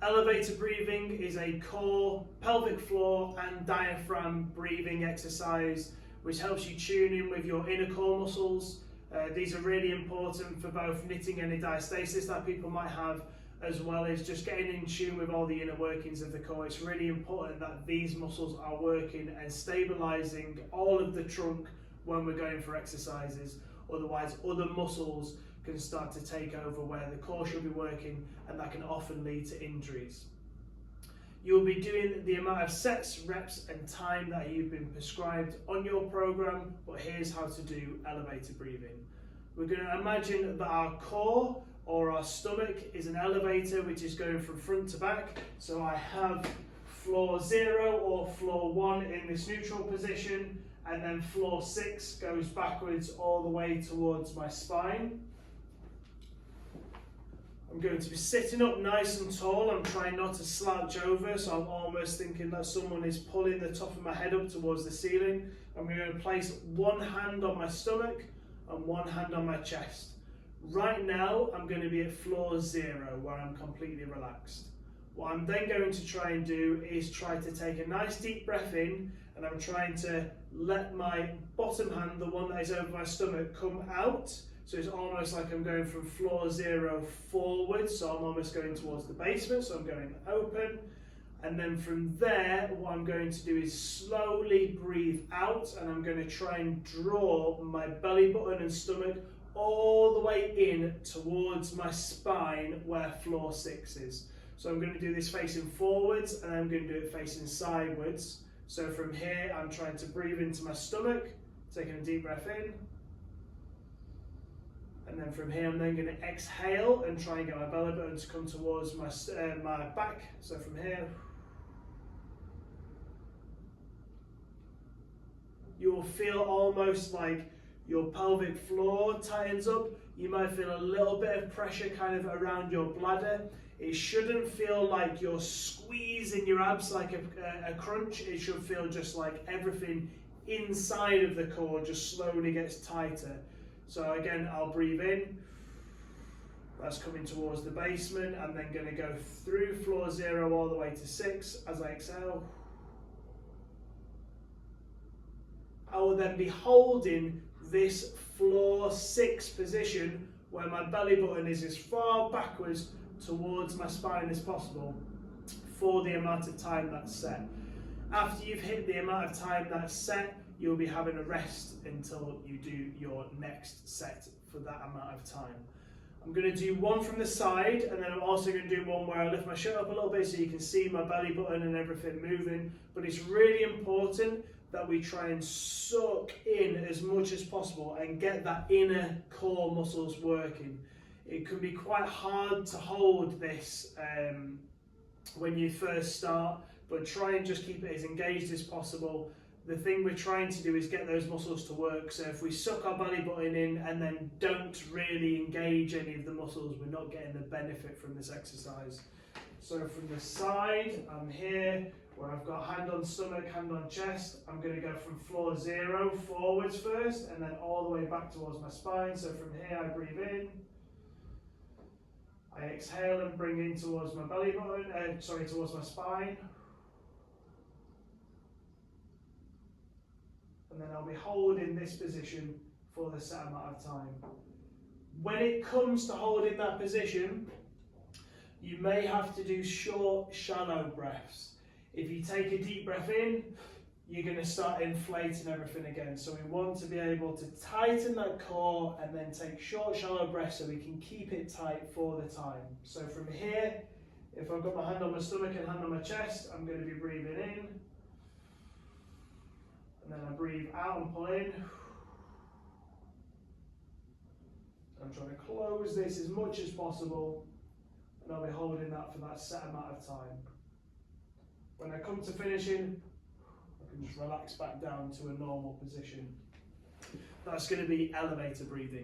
Elevator breathing is a core, pelvic floor and diaphragm breathing exercise which helps you tune in with your inner core muscles. These are really important for both knitting any diastasis that people might have, as well as just getting in tune with all the inner workings of the core. It's really important that these muscles are working and stabilizing all of the trunk when we're going for exercises. Otherwise, other muscles can start to take over where the core should be working, and that can often lead to injuries. You'll be doing the amount of sets, reps and time that you've been prescribed on your program, but here's how to do elevator breathing. We're going to imagine that our core or our stomach is an elevator which is going from front to back. So I have floor 0 or floor 1 in this neutral position, and then floor 6 goes backwards all the way towards my spine. I'm going to be sitting up nice and tall. I'm trying not to slouch over, so I'm almost thinking that someone is pulling the top of my head up towards the ceiling. I'm going to place one hand on my stomach and one hand on my chest. Right now, I'm going to be at floor 0, where I'm completely relaxed. What I'm then going to try and do is try to take a nice deep breath in, and I'm trying to let my bottom hand, the one that is over my stomach, come out. So it's almost like I'm going from floor 0 forward, so I'm almost going towards the basement, so I'm going open. And then from there, what I'm going to do is slowly breathe out, and I'm going to try and draw my belly button and stomach all the way in towards my spine where floor 6 is. So I'm going to do this facing forwards, and I'm going to do it facing sideways. So from here, I'm trying to breathe into my stomach, taking a deep breath in. And then from here, I'm then going to exhale and try and get my belly button to come towards my back. So from here, you will feel almost like your pelvic floor tightens up. You might feel a little bit of pressure kind of around your bladder. It shouldn't feel like you're squeezing your abs like a crunch. It should feel just like everything inside of the core just slowly gets tighter. So again, I'll breathe in. That's coming towards the basement. I'm then going to go through floor 0 all the way to 6 as I exhale. I will then be holding this floor 6 position where my belly button is as far backwards towards my spine as possible for the amount of time that's set. After you've hit the amount of time that's set, you'll be having a rest until you do your next set for that amount of time. I'm going to do one from the side, and then I'm also going to do one where I lift my shirt up a little bit so you can see my belly button and everything moving. But it's really important that we try and suck in as much as possible and get that inner core muscles working. It can be quite hard to hold this when you first start, but try and just keep it as engaged as possible. The thing we're trying to do is get those muscles to work. So if we suck our belly button in and then don't really engage any of the muscles, we're not getting the benefit from this exercise. So from the side, I'm here where I've got hand on stomach, hand on chest. I'm going to go from floor 0 forwards first, and then all the way back towards my spine. So from here, I breathe in. I exhale and bring in towards my belly button, towards my spine. And then I'll be holding this position for the set amount of time. When it comes to holding that position, you may have to do short, shallow breaths. If you take a deep breath in, you're going to start inflating everything again. So we want to be able to tighten that core and then take short, shallow breaths so we can keep it tight for the time. So from here, if I've got my hand on my stomach and hand on my chest, I'm going to be breathing in. And then I breathe out and pull in. I'm trying to close this as much as possible, and I'll be holding that for that set amount of time. When I come to finishing, I can just relax back down to a normal position. That's going to be elevator breathing.